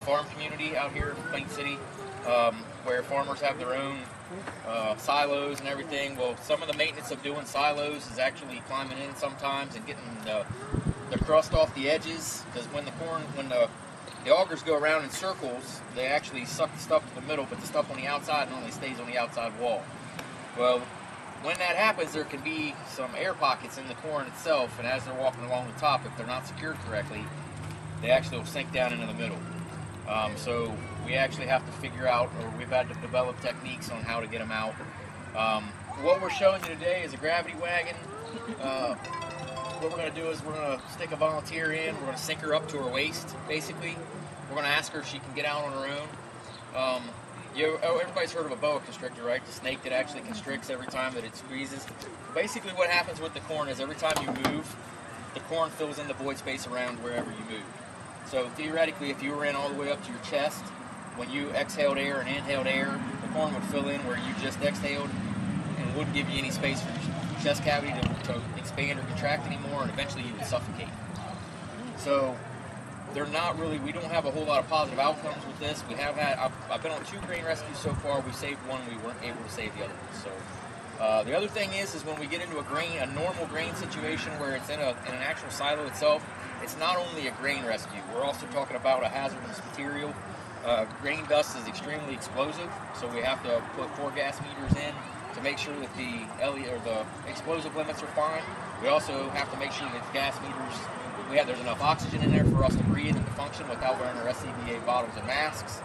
farm community out here in Plain City, where farmers have their own silos and everything. Well, some of the maintenance of doing silos is actually climbing in sometimes and getting the crust off the edges, because when the augers go around in circles, they actually suck the stuff to the middle, but the stuff on the outside normally stays on the outside wall. Well, when that happens, there can be some air pockets in the corn itself, and as they're walking along the top, if they're not secured correctly, they actually will sink down into the middle. So we actually have to figure out, or we've had to develop techniques on how to get them out. What we're showing you today is a gravity wagon. What we're going to do is we're going to stick a volunteer in. We're going to sink her up to her waist, basically. We're going to ask her if she can get out on her own. Everybody's heard of a boa constrictor, right? The snake that actually constricts every time that it squeezes. Basically what happens with the corn is every time you move, the corn fills in the void space around wherever you move. So theoretically, if you were in all the way up to your chest, when you exhaled air and inhaled air, the corn would fill in where you just exhaled and wouldn't give you any space for your chest cavity to expand or contract anymore, and eventually you would suffocate. So we don't have a whole lot of positive outcomes with this. I've been on 2 grain rescues so far. We saved one, we weren't able to save the other one. So the other thing is when we get into a normal grain situation where it's in an actual silo itself, it's not only a grain rescue. We're also talking about a hazardous material. Grain dust is extremely explosive, so we have to put 4 gas meters in to make sure that the explosive limits are fine. We also have to make sure that the gas meters, there's enough oxygen in there for us to breathe and to function without wearing our SCBA bottles and masks.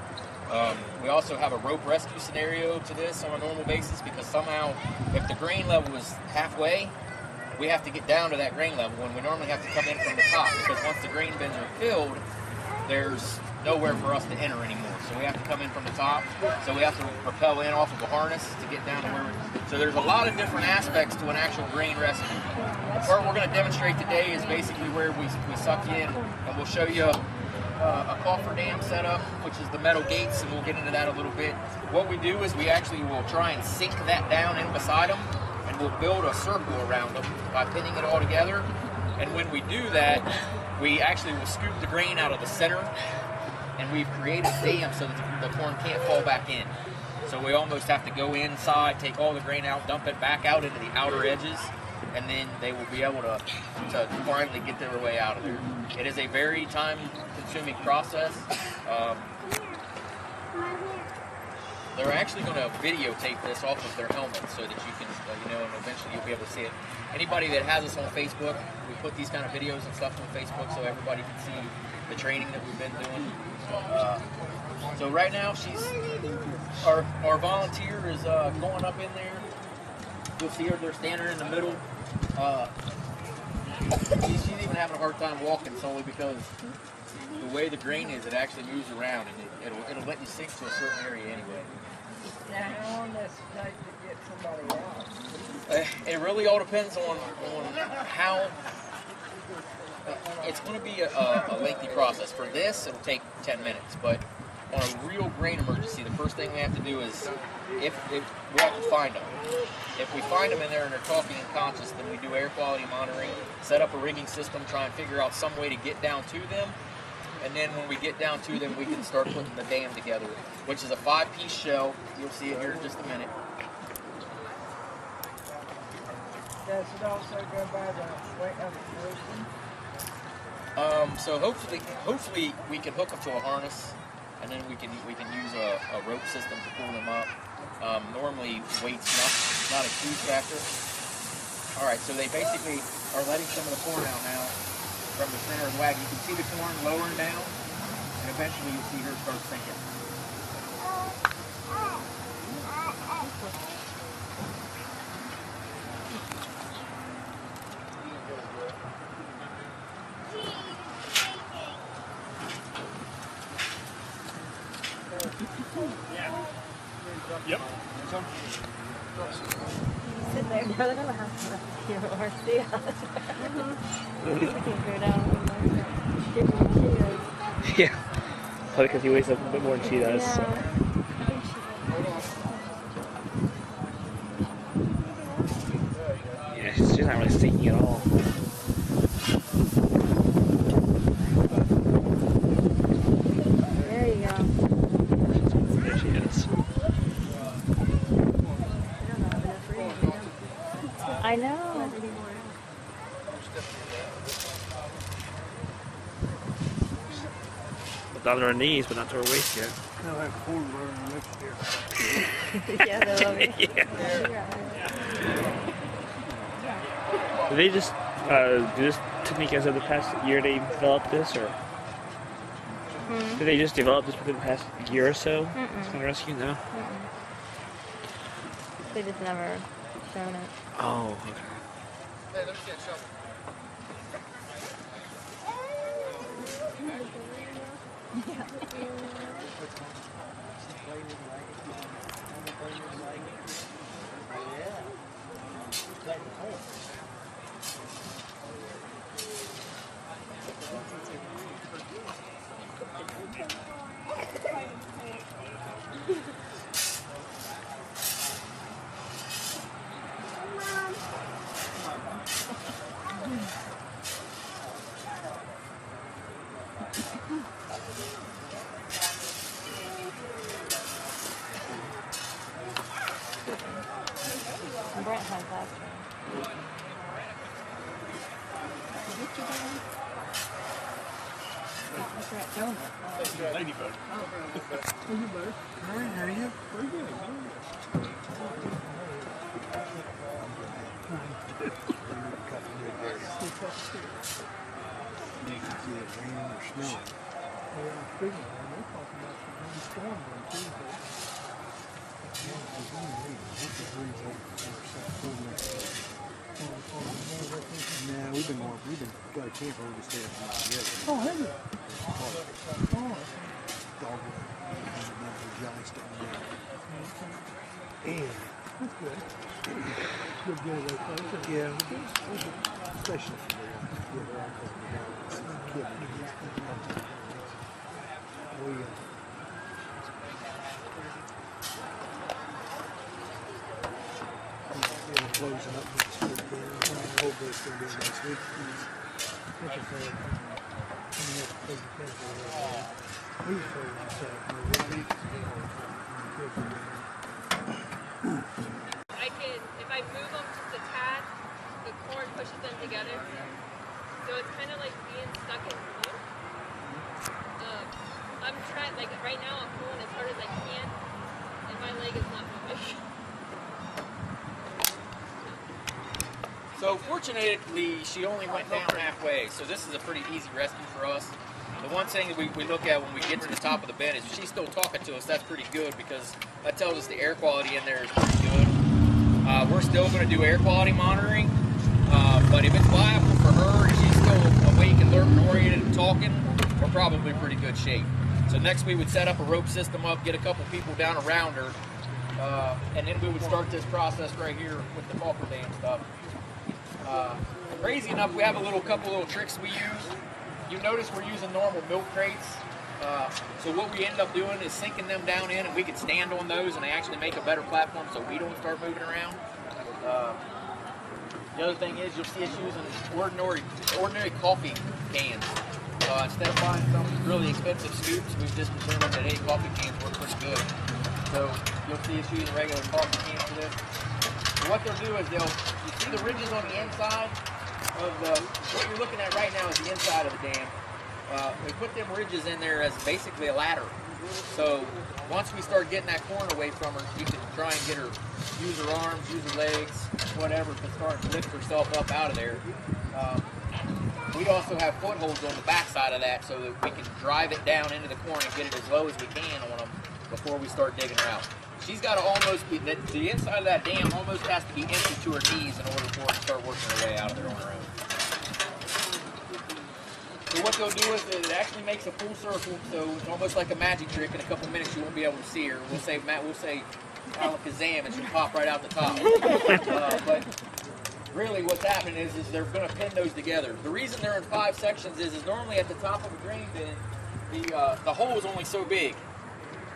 We also have a rope rescue scenario to this on a normal basis, because somehow if the grain level is halfway, we have to get down to that grain level, and we normally have to come in from the top, because once the grain bins are filled, there's nowhere for us to enter anymore. So we have to come in from the top. So we have to rappel in off of a harness to get down to where so there's a lot of different aspects to an actual grain rescue. The part we're going to demonstrate today is basically where we suck in, and we'll show you a coffer dam setup, which is the metal gates, and we'll get into that a little bit. What we do is we actually will try and sink that down in beside them, and we'll build a circle around them by pinning it all together. And when we do that, we actually will scoop the grain out of the center, and we've created a dam so that the corn can't fall back in. So we almost have to go inside, take all the grain out, dump it back out into the outer edges, and then they will be able to finally get their way out of there. It is a very time-consuming process. They're actually going to videotape this off of their helmets so that you can, and eventually you'll be able to see it. Anybody that has us on Facebook, we put these kind of videos and stuff on Facebook so everybody can see the training that we've been doing. So right now, our volunteer is going up in there. You'll see her, they're standing in the middle. She's even having a hard time walking solely because the way the grain is, it actually moves around, and it'll let you sink to a certain area anyway. Now, how long does it take to get somebody out? It really all depends on how. It's going to be a lengthy process. For this, it'll take 10 minutes, but on a real grain emergency, the first thing we have to do is, if we have to find them. If we find them in there and they're talking unconscious, then we do air quality monitoring, set up a rigging system, try and figure out some way to get down to them. And then when we get down to them, we can start putting the dam together, which is a 5-piece shell. You'll see it here in just a minute. Does it also go by the weight of the person? So hopefully we can hook them to a harness, and then we can use a rope system to pull them up. Normally weight's not a huge factor. All right, so they basically are letting some of the corn out now from the center of the wagon. You can see the corn lowering down, and eventually you'll see her start sinking. Yep. Sit there. No, they're gonna have to hear or see us. We can go down and Yeah. Probably because he weighs up a bit more than she does. yeah. So. Yeah, she's not really sinking at all. There you down to our knees, but not to our waist yet. They'll have corn burning next year. Yeah, they love it. Did they just do this technique as of the past year they developed this, or did they just develop this within the past year or so? This kind of rescue, no? They just never shown it. Oh, okay. Hey, let me get a shovel. Brent has that. Ladybug. All right, how are you? Pretty good. You can see it raining or snowing. Nah, we've got a camper we just stayed at. Oh, have you? Oh. Dog jelly stuff in there. And that's good. Good getaway place. Yeah, especially for closing up next week. Hopefully it's going to be next week. If I move them just a tad, the cord pushes them together. So it's kind of like being stuck in glue. I'm trying, like right now I'm pulling as hard as I can, and my leg is not moving. So fortunately, she only went down halfway, so this is a pretty easy rescue for us. The one thing that we look at when we get to the top of the bend is if she's still talking to us, that's pretty good because that tells us the air quality in there is pretty good. We're still going to do air quality monitoring, but if it's viable for her and she's still awake, alert, and oriented and talking, we're probably in pretty good shape. So next we would set up a rope system up, get a couple people down around her, and then we would start this process right here with the cofferdam stuff. Crazy enough, we have a couple little tricks we use. You notice we're using normal milk crates. So what we end up doing is sinking them down in, and we can stand on those, and they actually make a better platform so we don't start moving around. The other thing is you'll see us using ordinary coffee cans. Instead of buying some really expensive scoops, we've just determined that, hey, coffee cans work pretty good. So you'll see us using regular coffee cans for this. So what they'll do is you see the ridges on the inside of what you're looking at right now is the inside of the dam. We put them ridges in there as basically a ladder. So once we start getting that corn away from her, you can try and get her, use her arms, use her legs, whatever, to start to lift herself up out of there. We also have footholds on the back side of that so that we can drive it down into the corn and get it as low as we can on them before we start digging her out. She's got to almost be, the inside of that dam almost has to be empty to her knees in order for her to start working her way out of there on her own. So what they'll do is it actually makes a full circle, so it's almost like a magic trick. In a couple minutes you won't be able to see her. We'll say alakazam and she'll pop right out the top. But really what's happening is they're going to pin those together. The reason they're in 5 sections is normally at the top of a drain bin, the hole is only so big.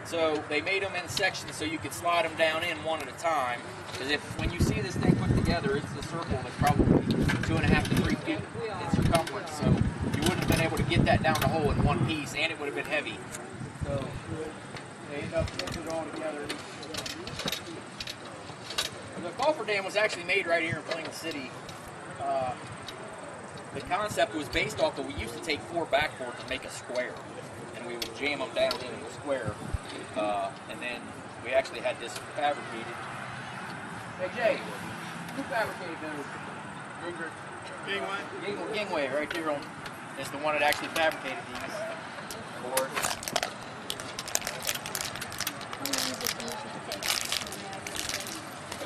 So they made them in sections so you could slide them down in one at a time. Because when you see this thing put together, it's a circle that's probably 2.5 to 3 feet in circumference. So you wouldn't have been able to get that down the hole in one piece, and it would have been heavy. So they end up putting it all together. The cofferdam was actually made right here in Plain City. The concept was based off of we used to take 4 backboards and make a square. And and we would jam them down into the square. And then we actually had this fabricated. Hey Jay, who fabricated those? Gingway right there on is the one that actually fabricated these boards.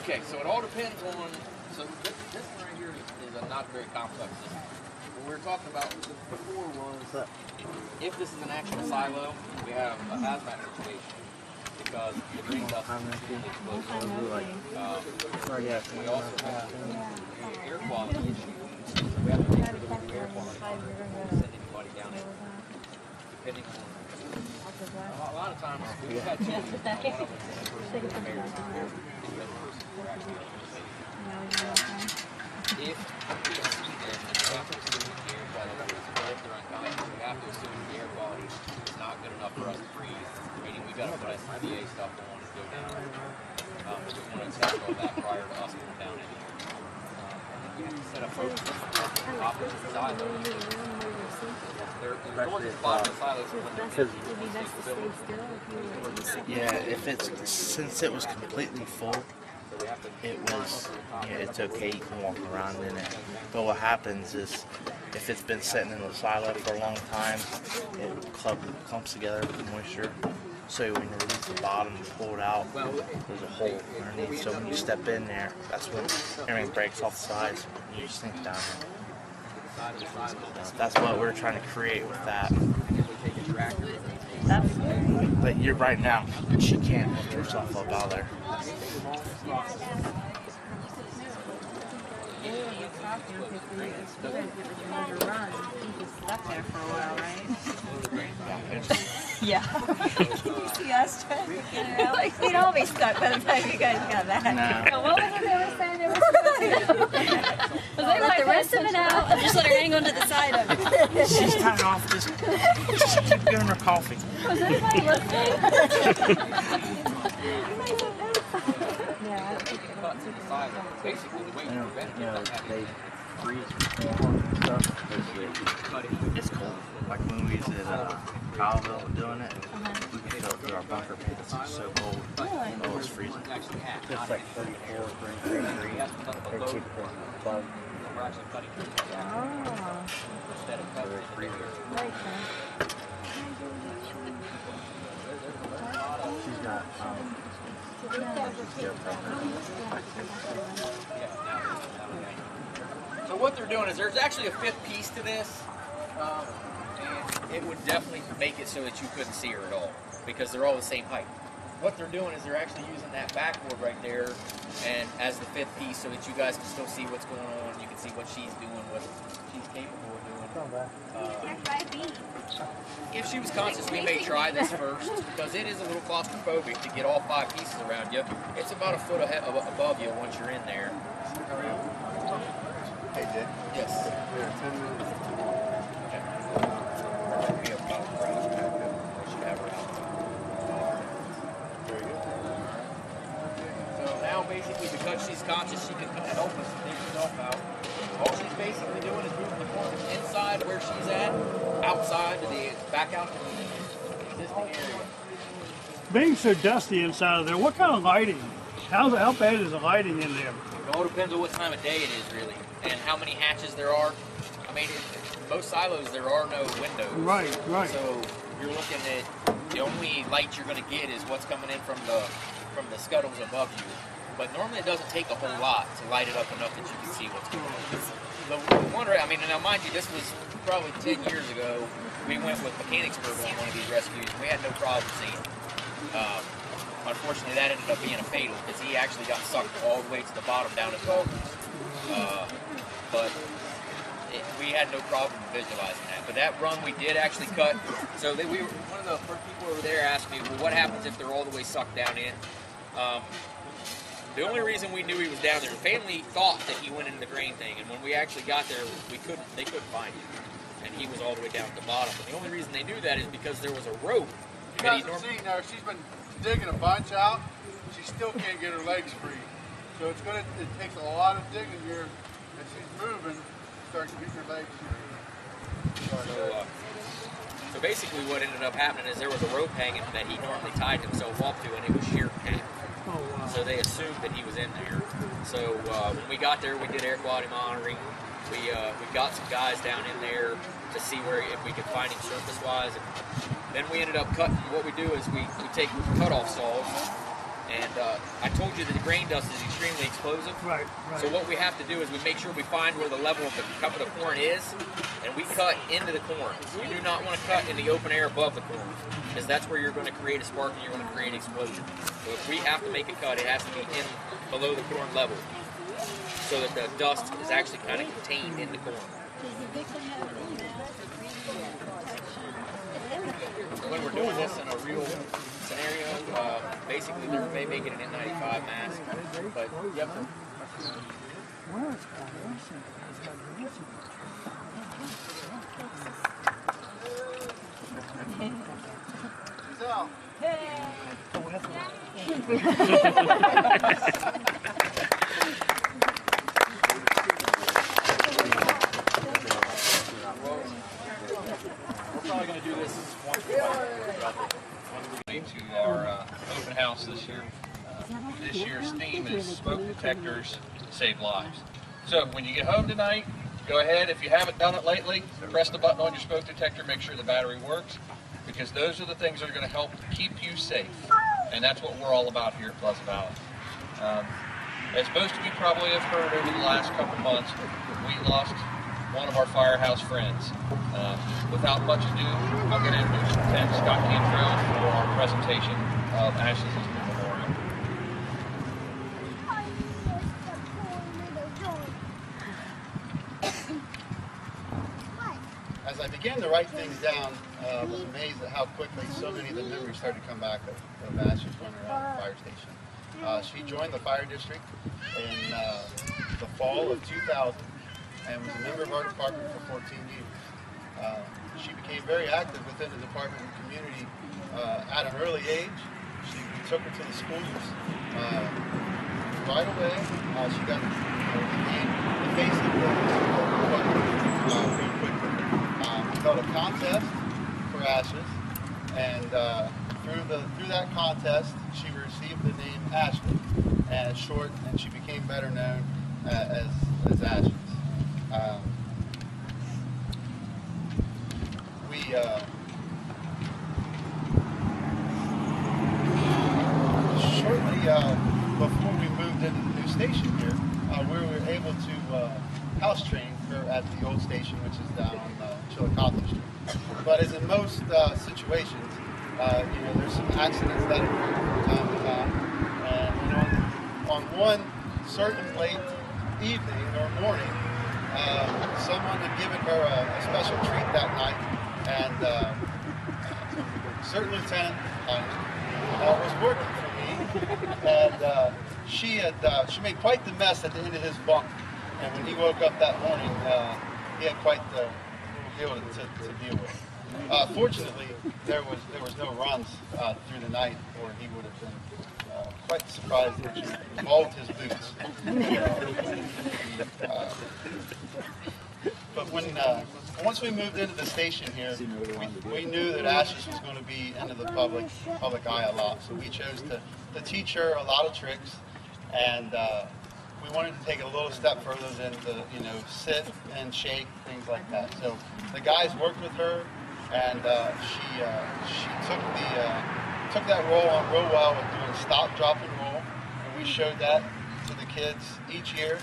Okay, so it all depends on. So this one right here is a not very complex system. What we were talking about before was if this is an actual silo, we have a hazmat situation because the green dust is explosive. We also have air quality issues. We have to make sure that the air quality doesn't send anybody down in. Depending on a lot of times we've had two. One of them is married. If we have to assume the air quality is good or unconscious, we have to assume the air quality is not good enough for us to breathe. Meaning we got to put SCBA stuff on and go down. We just want to test all that prior to us going down in here. And then we have to set up both opposite silos. There's always bottom silos when they're Yeah, if it's since it was completely full, it's okay, you can walk around in it. But what happens is if it's been sitting in the silo for a long time, it clumps together with moisture. So when you release the bottom and pull it out, there's a hole underneath. So when you step in there, that's when everything breaks off the sides and you sink down there. That's what we're trying to create with that. But you're right now, she can't lift herself up out of there. Yeah. See us trying to get her out? Like, we'd all be stuck by the time you guys got back. No. What was it they were saying they were supposed to do? Let the rest of it out and just let her hang onto the side of it. She's tied off. Just keep giving her coffee. Was anybody listening? Yeah. basically the way you prevent it from having It's cold. Like when we was at Colville doing it, we could go through our bunker pits. It's so cold. Oh, it's freezing. It's like 34, 33 degrees. 13, 12. We're actually cutting through Oh. instead of covering it here. She's got, So what they're doing is there's actually a fifth piece to this, and it would definitely make it so that you couldn't see her at all because they're all the same height. What they're doing is they're actually using that backboard right there and as the fifth piece so that you guys can still see what's going on. You can see what she's doing, what she's capable of doing. If she was conscious, we may try this first because it is a little claustrophobic to get all 5 pieces around you. It's about a foot above you once you're in there. hey, Jay. Yes. We have 10 minutes. Be about we should have her out. Very good. So now basically because she's conscious, she can kind of help us dig herself out. All she's basically doing is moving the corn inside where she's at, outside to the back out to the existing area. Being so dusty inside of there, what kind of lighting? How bad is the lighting in there? It all depends on what time of day it is really, and how many hatches there are. I mean, in most silos there are no windows. Right, right. So you're looking at the only light you're going to get is what's coming in from the scuttles above you. But normally it doesn't take a whole lot to light it up enough that you can see what's going on. The one, I mean, now mind you, this was probably 10 years ago. We went with Mechanicsburg on one of these rescues, and we had no problem seeing it. Unfortunately, that ended up being a fatal because he actually got sucked all the way to the bottom down his goggles. We had no problem visualizing that. But that run we did actually cut. So one of the first people over there asked me, well, what happens if they're all the way sucked down in? The only reason we knew he was down there, the family thought that he went into the grain thing, and when we actually got there, they couldn't find him, and he was all the way down at the bottom. But the only reason they knew that is because there was a rope. You guys have seen now, she's been digging a bunch out. She still can't get her legs free. So it takes a lot of digging here. As she's moving, start to get her legs free. So So basically what ended up happening is there was a rope hanging that he normally tied himself up to, and it was sheared in half. So they assumed that he was in there. So when we got there, we did air quality monitoring. We got some guys down in there to see if we could find him surface-wise. And then we ended up cutting. What we do is we take cut-off saws. And I told you that the grain dust is extremely explosive. Right. So what we have to do is we make sure we find where the level of the cup of the corn is, and we cut into the corn. You do not want to cut in the open air above the corn, because that's where you're going to create a spark and you're going to create explosion. So if we have to make a cut, it has to be in below the corn level, so that the dust is actually kind of contained in the corn. When we're doing this in a real scenario, basically they're making an N95 mask, but you have to. So, We're probably going to do this once a month. To our open house this year. This year's theme is smoke detectors save lives. So when you get home tonight, go ahead. If you haven't done it lately, press the button on your smoke detector, make sure the battery works, because those are the things that are going to help keep you safe. And that's what we're all about here at Pleasant Valley. As most of you probably have heard over the last couple months, we lost one of our firehouse friends. Without much ado, I'll get introduced Lieutenant Scott Cantrell for our presentation of Ashes History Memorial. as I began to write things down, I was amazed at how quickly so many of the memories started to come back of Ashes when we were at the fire station. She joined the fire district in the fall of 2000 and was a member of our department for 14 years. She became very active within the department and community at an early age. We took her to the schools right away. She got became the face of the department very quickly. We held a contest for Ashes, and through that contest, she received the name Ashley, and short, and she became better known as Ashes. Shortly before we moved into the new station here, we were able to house train her at the old station, which is down on Chillicothe Street. But as in most situations, there's some accidents that occur from time to time. And on one certain late evening or morning, someone had given her a special treat that night, and certain lieutenant was working for me, and she made quite the mess at the end of his bunk. And when he woke up that morning, he had quite the deal to deal with. Fortunately, there was no runs through the night, or he would have been quite surprised that she involved his boots. But once we moved into the station here, we knew that Ashes was going to be into the public eye a lot. So we chose to teach her a lot of tricks, and we wanted to take it a little step further than to sit and shake, things like that. So the guys worked with her, and she took that role on real well with doing stop, drop, and roll. And we showed that to the kids each year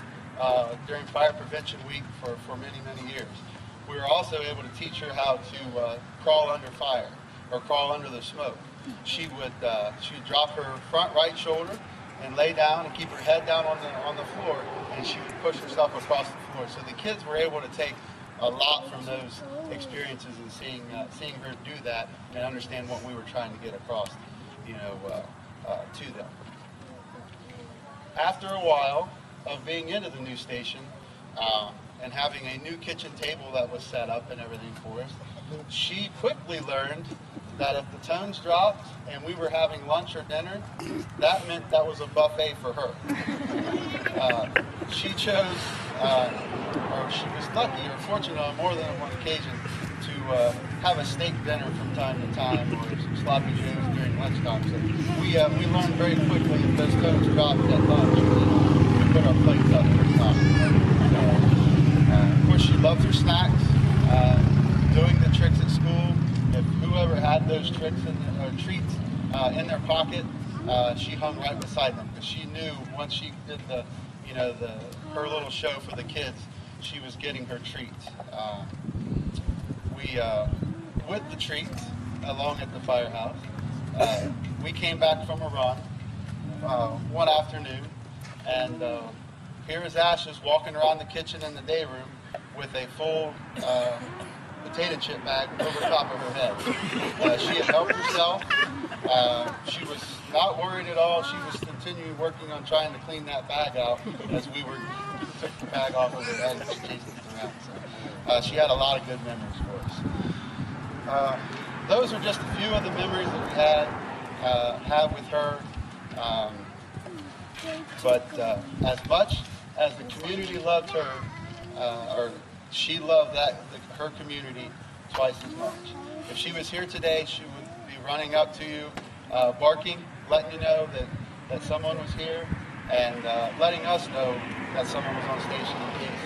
during Fire Prevention Week for many, many years. We were also able to teach her how to crawl under fire or crawl under the smoke. She would drop her front right shoulder and lay down and keep her head down on the floor, and she would push herself across the floor. So the kids were able to take a lot from those experiences and seeing her do that and understand what we were trying to get across, to them. After a while of being into the new station and having a new kitchen table that was set up and everything for us, she quickly learned that if the tones dropped and we were having lunch or dinner, that meant that was a buffet for her. She chose, or she was lucky or fortunate on more than one occasion to have a steak dinner from time to time, or some sloppy joes during lunchtime. So we learned very quickly if those toes dropped at lunch, we put our plates up pretty high. So, of course, she loved her snacks. Doing the tricks at school, if whoever had those tricks or treats in their pocket, she hung right beside them, because she knew once she did her little show for the kids, she was getting her treats. With the treats along at the firehouse, we came back from a run one afternoon, and here is Ashes walking around the kitchen in the day room with a full potato chip bag over top of her head. She had helped herself. She was not worried at all. She was continuing working on trying to clean that bag out as we took the bag off of her head and chased it around. So, she had a lot of good memories for us. Those are just a few of the memories that we have with her. But as much as the community loved her, or she loved her community twice as much. If she was here today, she would be running up to you, barking, letting you know that someone was here, and letting us know that someone was on station in case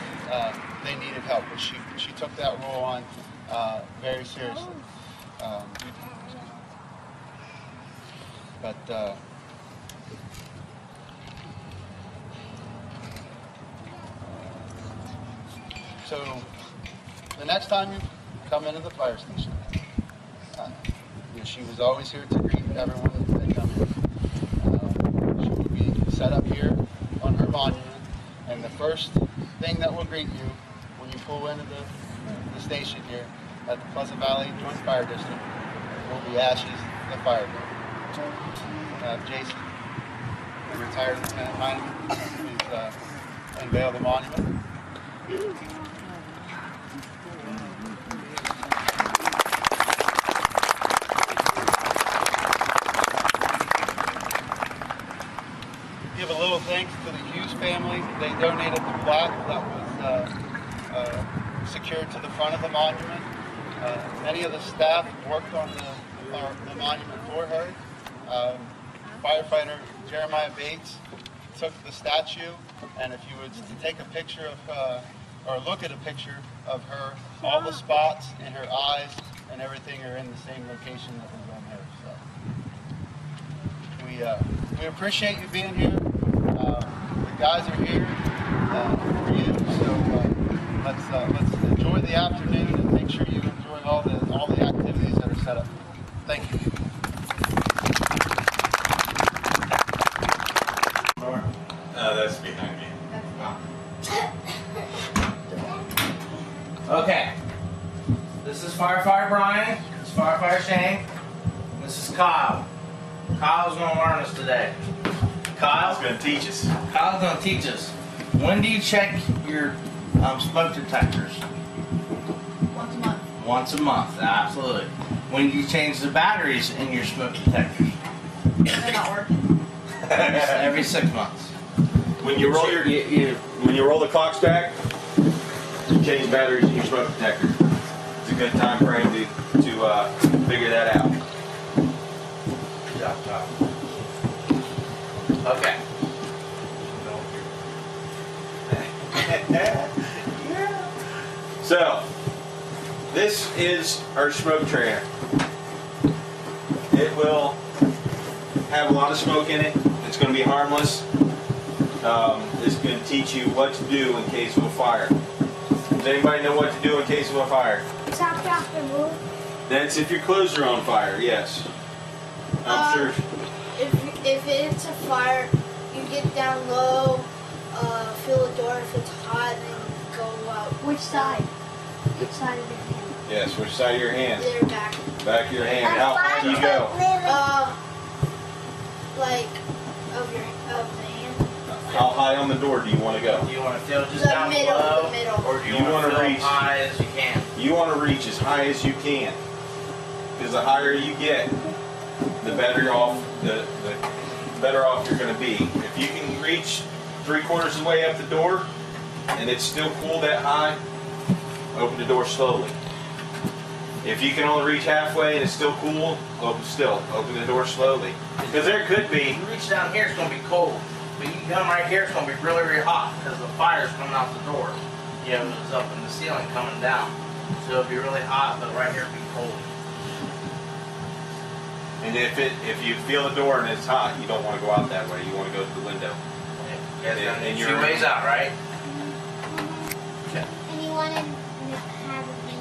they needed help. But she took that role on very seriously. So the next time you come into the fire station, she was always here to greet everyone that come in. She will be set up here on her monument, and the first thing that will greet you when you pull into the station here at the Pleasant Valley Joint Fire District will be Ashes, the fireman. Jason, the retired lieutenant lineman, who's unveiled the monument. Give a little thanks to the Hughes family. They donated the plaque that was secured to the front of the monument. Many of the staff worked on the monument for her. Firefighter Jeremiah Bates took the statue, and if you would take a picture of, or look at a picture of her, all the spots in her eyes and everything are in the same location that was on her. So we appreciate you being here. The guys are here for you. So let's enjoy the afternoon and make sure you enjoy all the activities that are set up. Thank you. That's behind me. Okay. This is Firefighter Brian. This is Firefighter Shane. This is Kyle. Kyle's going to learn us today. Kyle's going to teach us. Kyle's going to teach us. When do you check your smoke detectors? Once a month. Once a month, absolutely. When do you change the batteries in your smoke detectors? They're not working. Every 6 months. When you roll when you roll the clock stack, you change batteries in your smoke detector. It's a good time frame to figure that out. Good job, Kyle. Okay. So, this is our smoke trainer. It will have a lot of smoke in it. It's going to be harmless. It's going to teach you what to do in case of a fire. Does anybody know what to do in case of a fire? Tap the roof. That's if your clothes are on fire, yes. I'm sure. If it's a fire, you get down low, feel the door. If it's hot, then go out. Which side? Which side of your hand? Yes, which side of your hand? Their back. Back of your hand. How high do you go? Like of the hand. How high on the door do you want to go? Do you want to feel just The down middle, below? the middle. Or do you, You want wanna to feel reach. as high as you can? You want to reach as high as you can. Because the higher you get, the better off better off you're going to be. If you can reach 3/4 of the way up the door and it's still cool that high, open the door slowly. If you can only reach halfway and it's still cool, open the door slowly. Because there could be. You reach down here, it's going to be cold. But you come right here, it's going to be really, really hot because the fire's coming out the door. You know, it's up in the ceiling coming down. So it'll be really hot, but right here it'll be cold. And if you feel the door and it's hot, you don't want to go out that way. You want to go to the window. Yeah, and you're 2 ways out, right? Okay. And you want to have a meeting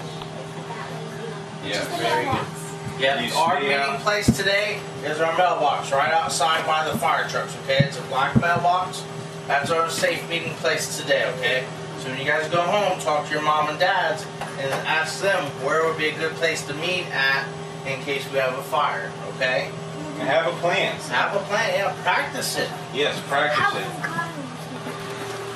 that way. Yeah, Just the very good. mailbox. Yeah, You our stay meeting out. place today is our mailbox right outside by the fire trucks, okay? It's a black mailbox. That's our safe meeting place today, okay? So when you guys go home, talk to your mom and dads and ask them where would be a good place to meet at in case we have a fire, okay? And have a plan. Have a plan, yeah, practice it. Yes, practice it.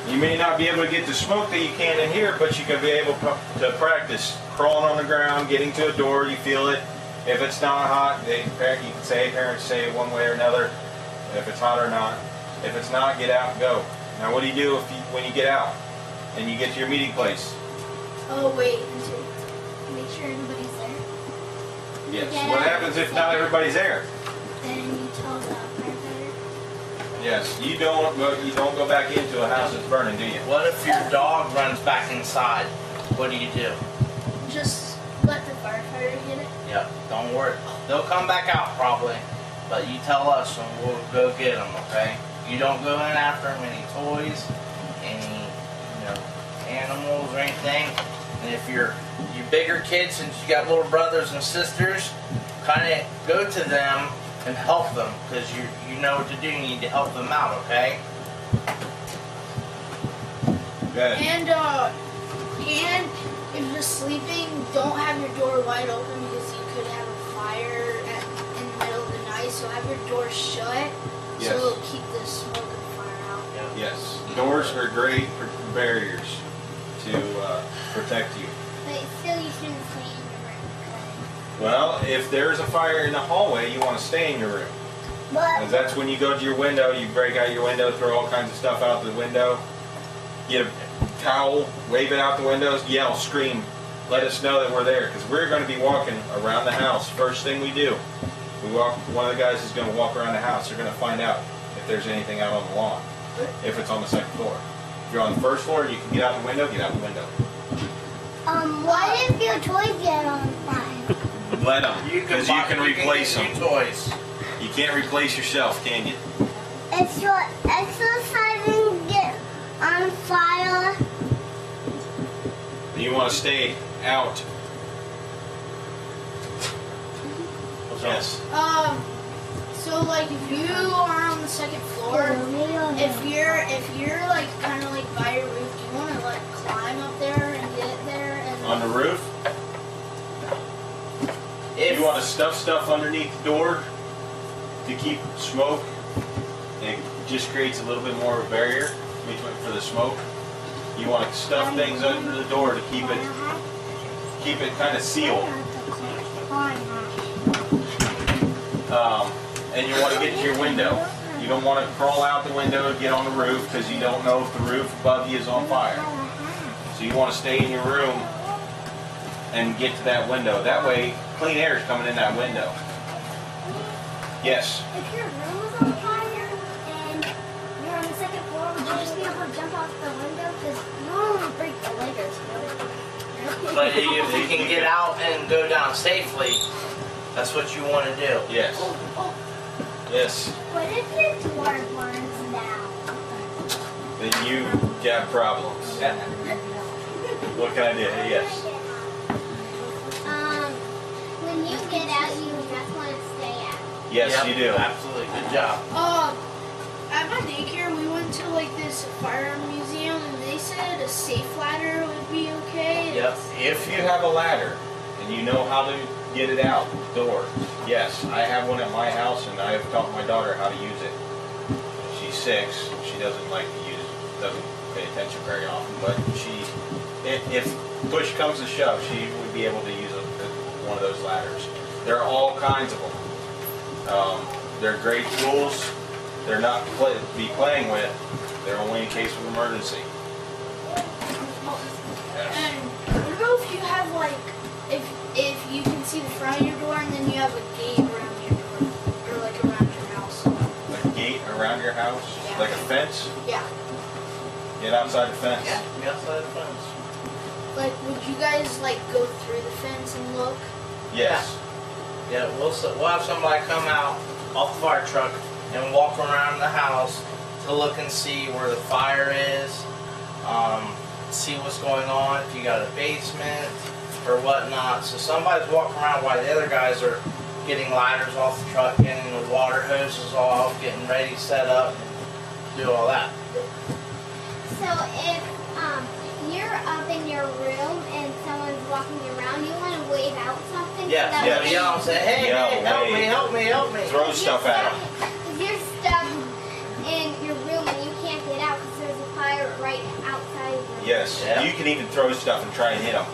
You may not be able to get the smoke that you can in here, but you can be able to practice crawling on the ground, getting to a door, you feel it. If it's not hot, you can say, parents say it one way or another, if it's hot or not. If it's not, get out and go. Now what do you do when you get out and you get to your meeting place? Oh, wait. Make sure everybody's there. Yes. Get What out. happens if not everybody's there? Then you tell the firefighter. Yes. You don't go back into a house that's burning, do you? What if your dog runs back inside? What do you do? Just let the firefighter get it. Yeah, don't worry. They'll come back out probably, but you tell us and we'll go get them, okay? You don't go in after them, any toys, any, animals or anything. And if you're bigger kids, since you got little brothers and sisters, kind of go to them and help them because you know what to do. You need to help them out, okay? Good. And if you're sleeping, don't have your door wide open because you could have a fire in the middle of the night. So have your door shut Yes. so it'll keep the smoke and the fire out. Yes. Doors are great barriers to protect you. But still, you shouldn't stay in your room. Well, if there's a fire in the hallway, you want to stay in your room. Because that's when you go to your window, you break out your window, throw all kinds of stuff out the window, get a towel, wave it out the windows, yell, scream, let us know that we're there. Because we're going to be walking around the house. First thing we do, one of the guys is going to walk around the house. They're going to find out if there's anything out on the lawn, if it's on the second floor. If you're on the first floor and you can get out the window, get out the window. What if your toys get on fire? Let them, because you can replace them. Toys. You can't replace yourself, can you? If your exercising get on fire, You want to stay out. Yes. So like if you are on the second floor, if you're like kind of like by your roof, do you want to like climb up there and get there and On the roof? If You want to stuff stuff underneath the door to keep smoke, and it just creates a little bit more of a barrier for the smoke. You want to stuff things under the door to keep it kind of sealed. And you want to get to your window. You don't want to crawl out the window and get on the roof because you don't know if the roof above you is on fire. So you want to stay in your room and get to that window. That way, clean air is coming in that window. Yes. If your room was on fire and you're on the second floor, would you just be able to jump out the window? Because you don't want to break the leggers. But if you can get out and go down safely, that's what you want to do. Yes. Yes. What if your door burns down? Then you got problems. What can I do? Yes. When you get out, you just want to stay out. Yes, Yep, you do. Absolutely. Good job. At my daycare, we went to like this fire museum, and they said a safe ladder would be okay. Yep. If you have a ladder and you know how to get it out the door, yes, I have one at my house, and I have taught my daughter how to use it. She's 6. She doesn't like to use it, doesn't pay attention very often, but if push comes to shove, she would be able to use one of those ladders. There are all kinds of them. They're great tools. They're not to be playing with. They're only in case of emergency. And what about if you have like, if you house? Like a fence? Yeah. Get outside the fence. Yeah, be outside the fence. Like, would you guys like go through the fence and look? Yes. Yeah, we'll have somebody come out off the fire truck and walk around the house to look and see where the fire is, see what's going on, if you got a basement or whatnot. So somebody's walking around while the other guys are getting ladders off the truck, getting the water hoses off, getting ready, set up, do all that. So if you're up in your room and someone's walking around, you want to wave out something? Yeah, so yeah, yell and say, hey, Yell, hey, help me, wave. help me, help me. Throw stuff at them. If you're stuck in your room and you can't get out because there's a fire right outside your room. Yes. Yeah. You can even throw stuff and try and hit them.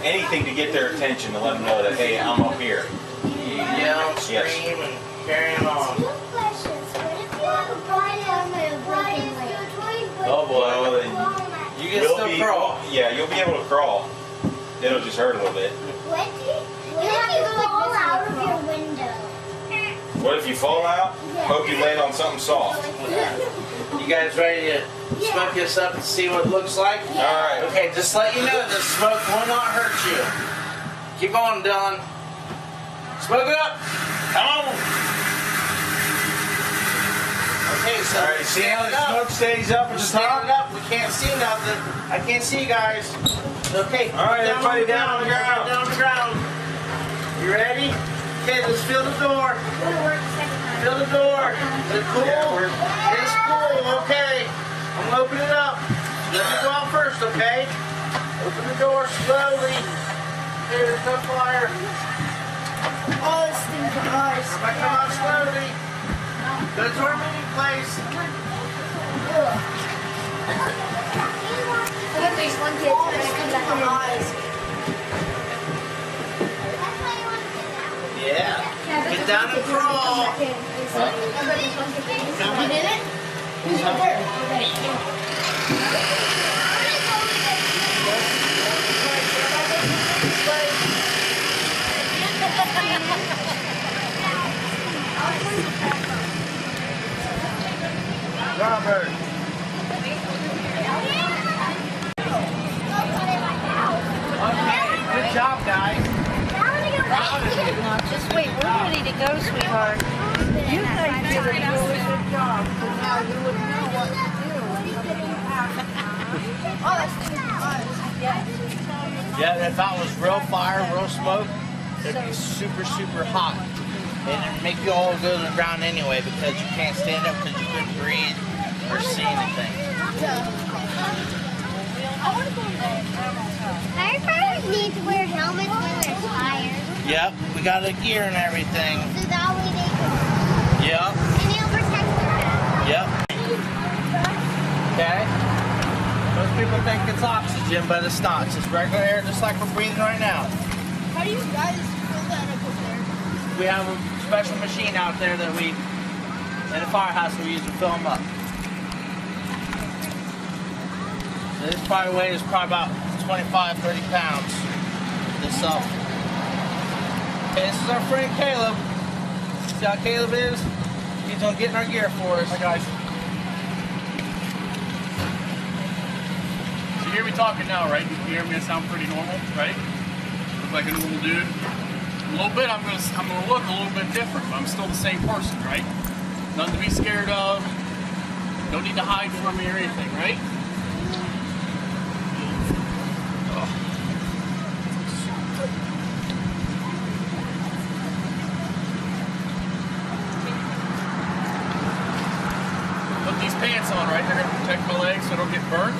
Anything to get their attention to let them know that, hey, I'm up here. You yell, scream, and carry on. Two questions. What if you have a problem with a broken leg? Oh boy. Well, then You can still crawl. Yeah, you'll be able to crawl. It'll just hurt a little bit. What if you fall out of your window? What if you fall out? Yeah. Hope you land on something soft. You guys ready to smoke this up and see what it looks like? All right. Okay, just let you know the smoke will not hurt you. Keep on, Dylan. Smoke it up. Come on. Okay, so All right, see how the stand up. smoke stays up at the Stand top? up. We can't see nothing. I can't see you guys. Okay. All right, everybody down on the ground. Down on the ground. You ready? Okay, let's feel the door. Feel the door. Is it cool? It's cool. Okay. I'm gonna open it up. Let me go out first, okay? Open the door slowly. Hey, there's no fire. Oh, this thing's ours. Come out slowly. Go to our meeting place. Look at these one kid trying to come back on eyes. Yeah. Get down and crawl. You did it? Who's up there? Robert. Good job, guys. Just wait, we're ready to go, sweetheart. You guys did a really good job, so now you would know what to do. Oh, that's ours. Yeah, if that was real fire, real smoke, it'd be super, super hot. And it'd make you all go to the ground anyway because you can't stand up because you couldn't breathe or see anything. Firefighters need to wear helmets when there's fire. Yep, we got the gear and everything. So that way they can. Yep, And it'll protect their head. yep. Okay. Most people think it's oxygen, but it's not. It's just regular air, just like we're breathing right now. How do you guys fill that up over there? We have a special machine out there that we, in the firehouse, we use to fill them up. So this probably weighs about 25, 30 pounds. This stuff. Okay, this is our friend Caleb. See how Caleb is? He's gonna get in our gear for us. Hi guys. So you hear me talking now, right? You hear me? I sound pretty normal, right? Look like a normal dude. A little bit, I'm gonna look a little bit different, but I'm still the same person, right? Nothing to be scared of. Don't need to hide from me or anything, right? Put these pants on, right? They're gonna protect my legs so I don't get burnt,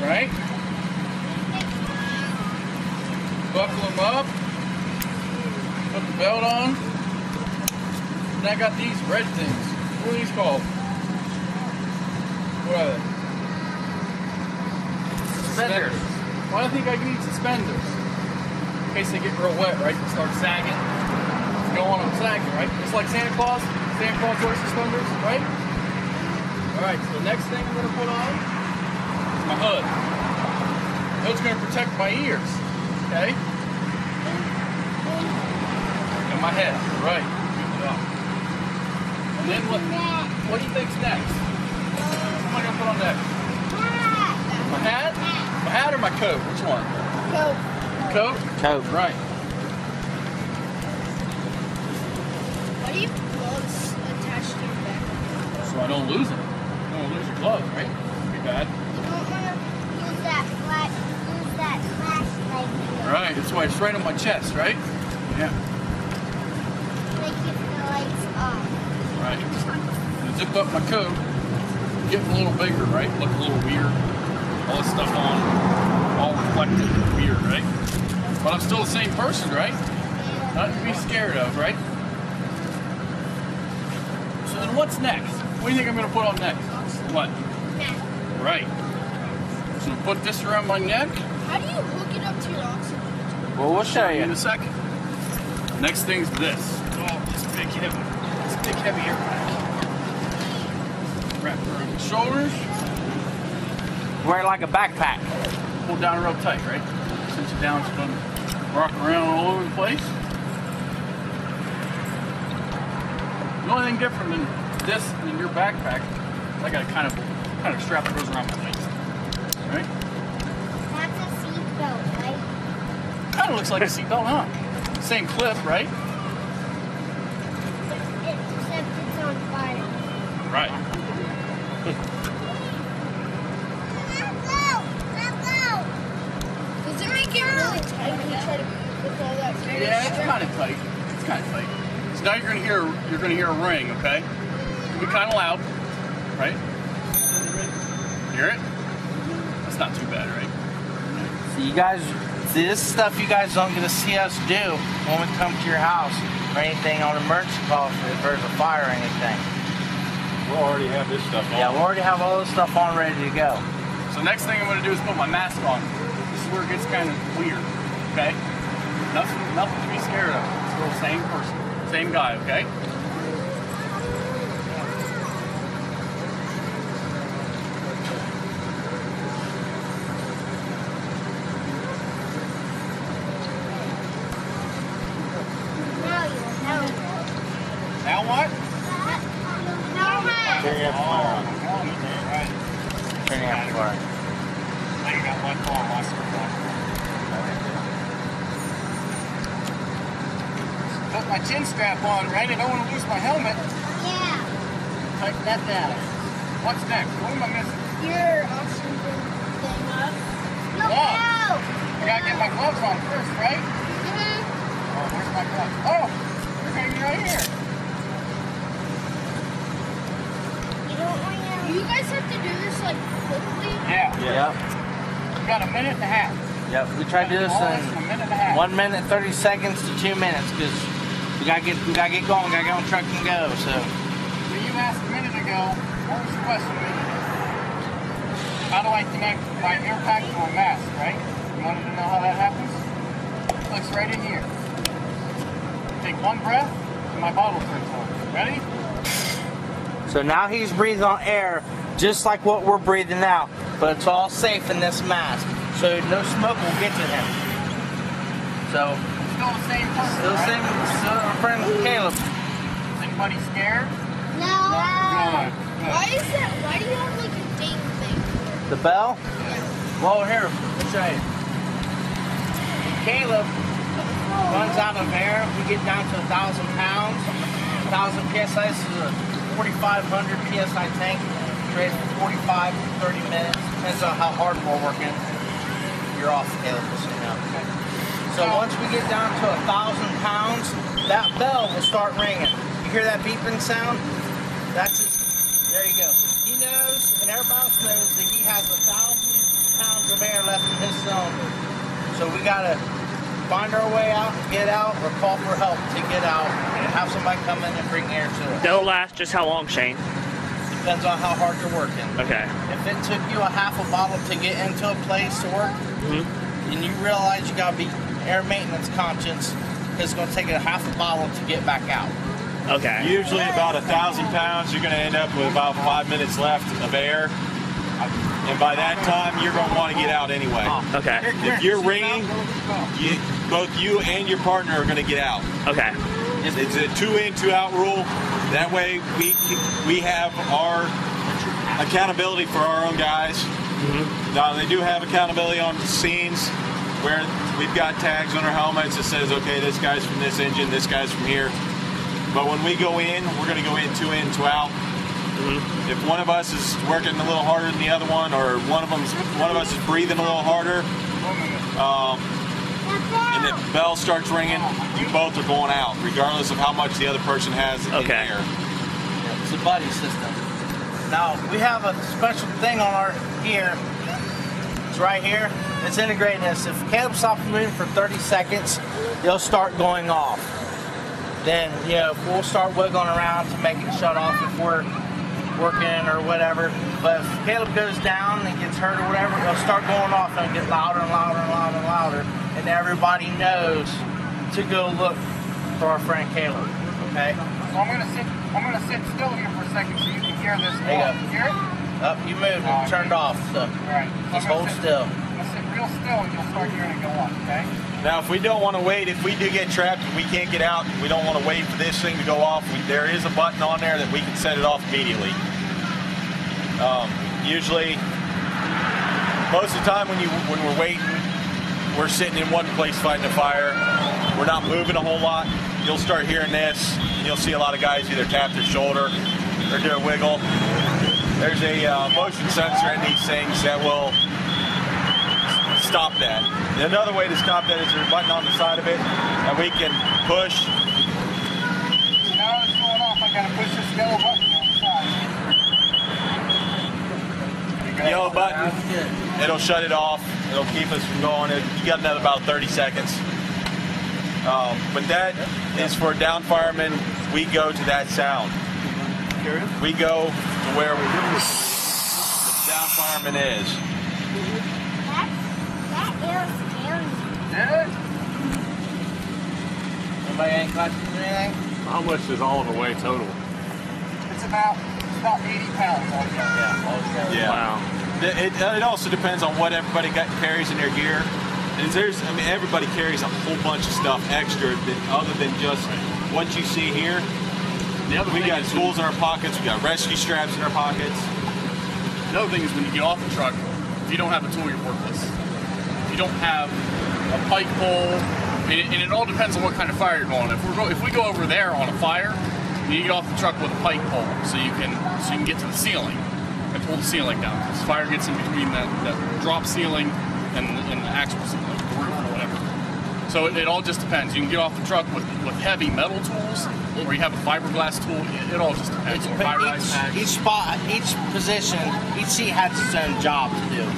right? Buckle them up. Put the belt on. And I got these red things. What are these called? What are they? Suspenders. Well, I think I need suspenders. In case they get real wet, right? They start sagging. You don't want them sagging, right? Just like Santa Claus. Santa Claus wears suspenders, right? Alright, so the next thing I'm going to put on is my hood. The hood's going to protect my ears. Okay? And my head. Right. Good job. And then what? what do you think's next? What am I gonna put on next? My hat? My hat or my coat? Which one? Coat. Coat? Coat. Right. Why do you have gloves attached to your back? So I don't lose them. You don't lose your gloves, right? Be bad. You don't want to use that flashlight. Right, that's why it's right on my chest, right? Yeah. They keep the lights off. Right. And zip up my coat. Getting a little bigger, right? Look a little weird. All this stuff on, all reflected and weird, right? But I'm still the same person, right? Nothing to be scared of, right? So then what's next? What do you think I'm going to put on next? What? Right. So put this around my neck. How do you hook it up to your oxygen? Well, we'll show you in a second. Next thing's this. Oh, this big heavy airpack. Wrap around the shoulders. Wear it like a backpack. Pull down real tight, right? Cinch it down so it doesn't rock around all over the place. The only thing different than this and your backpack, I got a kind of strap that goes around my waist. Right? That's a seatbelt, right? Kind of looks like a seatbelt, huh? Same clip, right? Except it's on fire. Right. Does it make it really tight when you try to put all that? Yeah, it's kind of tight. It's kind of tight. So now you're gonna hear a ring, okay? It'll be kind of loud, right? Hear it? That's not too bad, right? So you guys, see, this is stuff you guys don't get to see us do when we come to your house or anything on emergency calls if there's a fire or anything. We'll already have this stuff on. Yeah, we already have all this stuff on ready to go. So next thing I'm gonna do is put my mask on. This is where it gets kind of weird, okay? Nothing to be scared of. Still the same person, same guy, okay? Now what? Turn your amplifier on. Turn your amplifier. Now you got one call, lost your phone. Put my chin strap on, right? I don't want to lose my helmet. Yeah. Tighten that down. What's next? What am I missing? Your oxygen thing up. Look Yeah. out! I gotta get my gloves on first, right? Oh, where's my gloves? Oh, they're hanging right here. You guys have to do this like quickly. Yeah. Yep. We got a minute and a half. Yep. We tried to do this All this in a minute and a half. in 1 minute 30 seconds to 2 minutes because we gotta get going. Gotta get on the truck and go. So. So you asked a minute ago, what was the question? How do I connect my air pack to a mask, right? You wanted to know how that happens? Clicks right in here. Take one breath, and my bottle turns on. Ready? So now he's breathing on air, just like what we're breathing out, but it's all safe in this mask, so no smoke will get to him. So Still the same person, still right? same, still our friend Caleb. Is anybody scared? No. Good. Why is that? Why do you have like a ding thing? The bell? Well, here, let me show you. Caleb runs out of air. We get down to 1,000 pounds, 1,000 psi. This is a 4,500 psi tank. Rated for 45 to 30 minutes. Depends on how hard we're working. You're off, Caleb, just so you know. So once we get down to 1,000 pounds, that bell will start ringing. You hear that beeping sound? That's his. There you go. He knows, and everybody else knows that he has 1,000 pounds of air left in his cylinder. So we gotta find our way out, get out, or call for help to get out, and have somebody come in and bring air to us. They'll last just how long, Shane? Depends on how hard you're working. Okay. If it took you a half a bottle to get into a place to work, and you realize you gotta be air maintenance conscious, it's gonna take a half a bottle to get back out. Okay. Usually about 1,000 pounds, you're going to end up with about 5 minutes left of air. And by that time, you're going to want to get out anyway. Okay. If you're ringing, both you and your partner are going to get out. Okay. It's a 2 in, 2 out rule. That way we have our accountability for our own guys. Now they do have accountability on scenes where we've got tags on our helmets that says, okay, this guy's from this engine, this guy's from here. But when we go in, we're going to go in, 2 out. If one of us is working a little harder than the other one, or one of us is breathing a little harder, and the bell starts ringing, you both are going out, regardless of how much the other person has in there. It's a buddy system. Now, we have a special thing on our gear. It's right here. It's integrated in this. If Caleb stops moving for 30 seconds, they'll start going off. Then, you know, we'll start wiggling around to make it shut off if we're working or whatever. But if Caleb goes down and gets hurt or whatever, it'll start going off and get louder and louder and louder and louder. And everybody knows to go look for our friend Caleb. Okay? So I'm gonna sit still here for a second so you can hear this. There you go. Hear it? Up, you moved and turned off. So Alright. just hold still. I'm gonna sit real still and you'll start hearing it go off, okay? Now, if we don't want to wait, if we do get trapped and we can't get out, we don't want to wait for this thing to go off, there is a button on there that we can set it off immediately. Usually, most of the time when we're waiting, we're sitting in one place fighting a fire. We're not moving a whole lot. You'll start hearing this, and you'll see a lot of guys either tap their shoulder or do a wiggle. There's a motion sensor in these things that will stop that. And another way to stop that is there's a button on the side of it, and we can push. Now it's going off, I gotta push this yellow button on the side. Yellow button, it'll shut it off. It'll keep us from going. You got another about 30 seconds. But that is for down firemen. We go to that sound. We go to where the down fireman is. That is scary. Anybody ain't clutching anything? How much is all of the weight total? It's about 80 pounds altogether. Yeah. Wow. It also depends on what everybody carries in their gear. And everybody carries a whole bunch of stuff extra other than just what you see here. We got tools in our pockets. We got rescue straps in our pockets. The other thing is when you get off the truck, if you don't have a tool, you're worthless. If you don't have a pike pole, and it all depends on what kind of fire you're going on. If we go over there on a fire, you get off the truck with a pike pole so you can get to the ceiling and pull the ceiling down. Because fire gets in between that drop ceiling and the actual ceiling, the roof or whatever. So it all just depends. You can get off the truck with heavy metal tools, or you have a fiberglass tool. It all just depends. Each spot, each position, each seat has its own job to do.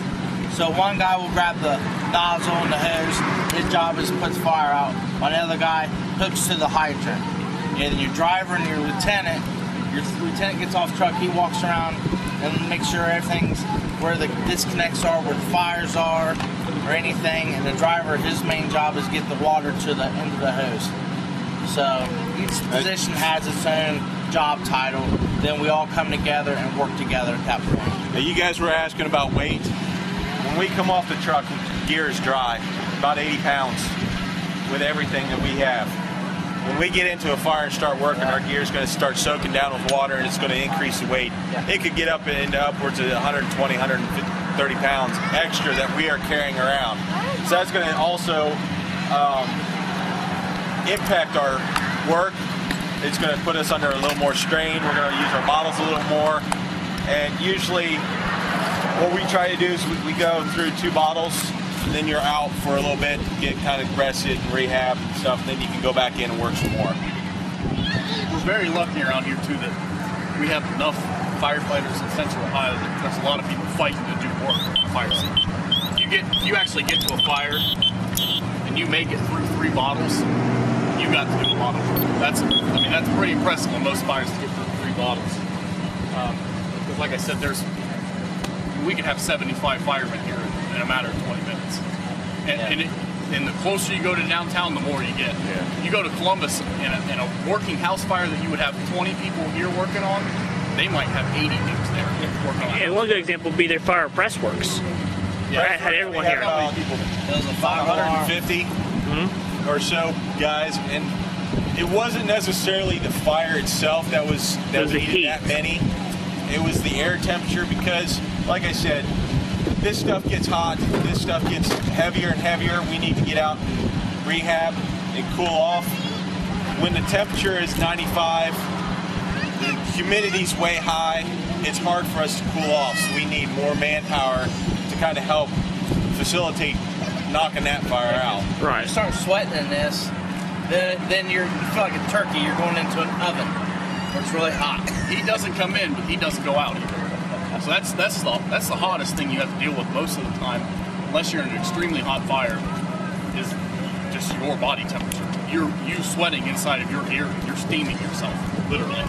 So one guy will grab the nozzle and the hose. His job is to put the fire out. Another guy hooks to the hydrant. And your driver and your lieutenant gets off the truck. He walks around and makes sure everything's where the disconnects are, where the fires are, or anything. And the driver, his main job is get the water to the end of the hose. So each position has its own job title. Then we all come together and work together at that point. Now, you guys were asking about weight. When we come off the truck, gear is dry, about 80 pounds with everything that we have. When we get into a fire and start working, our gear is going to start soaking down with water, and it's going to increase the weight. It could get up into upwards of 120, 130 pounds extra that we are carrying around. So that's going to also impact our work. It's going to put us under a little more strain. We're going to use our bottles a little more. And usually what we try to do is we go through 2 bottles, and then you're out for a little bit, get kind of rested and rehab and stuff, and then you can go back in and work some more. We're very lucky around here too that we have enough firefighters in Central Ohio that there's a lot of people fighting to do work on the fire scene. You actually get to a fire and you make it through 3 bottles, you got to do a lot of work. That's pretty impressive on most fires to get through 3 bottles. Because like I said, we can have 75 firemen here in a matter of 20 minutes. And the closer you go to downtown, the more you get. Yeah. You go to Columbus, in a working house fire that you would have 20 people here working on, they might have 80 dudes there working on it. And one good example would be their fire press works. Yeah, I had everyone here. About 550 or so guys, and it wasn't necessarily the fire itself that we needed that many. It was the air temperature because, like I said, this stuff gets hot, this stuff gets heavier and heavier. We need to get out and rehab and cool off. When the temperature is 95, the humidity's way high, it's hard for us to cool off, so we need more manpower to kind of help facilitate knocking that fire out. Right. You start sweating in this, then you feel like a turkey. You're going into an oven where it's really hot. He doesn't come in, but he doesn't go out either. So that's the hottest thing you have to deal with most of the time, unless you're in an extremely hot fire, is just your body temperature. You sweating inside of your ear. You're steaming yourself, literally.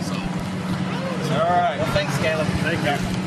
So. All right. Well, thanks, Caleb. Thank you.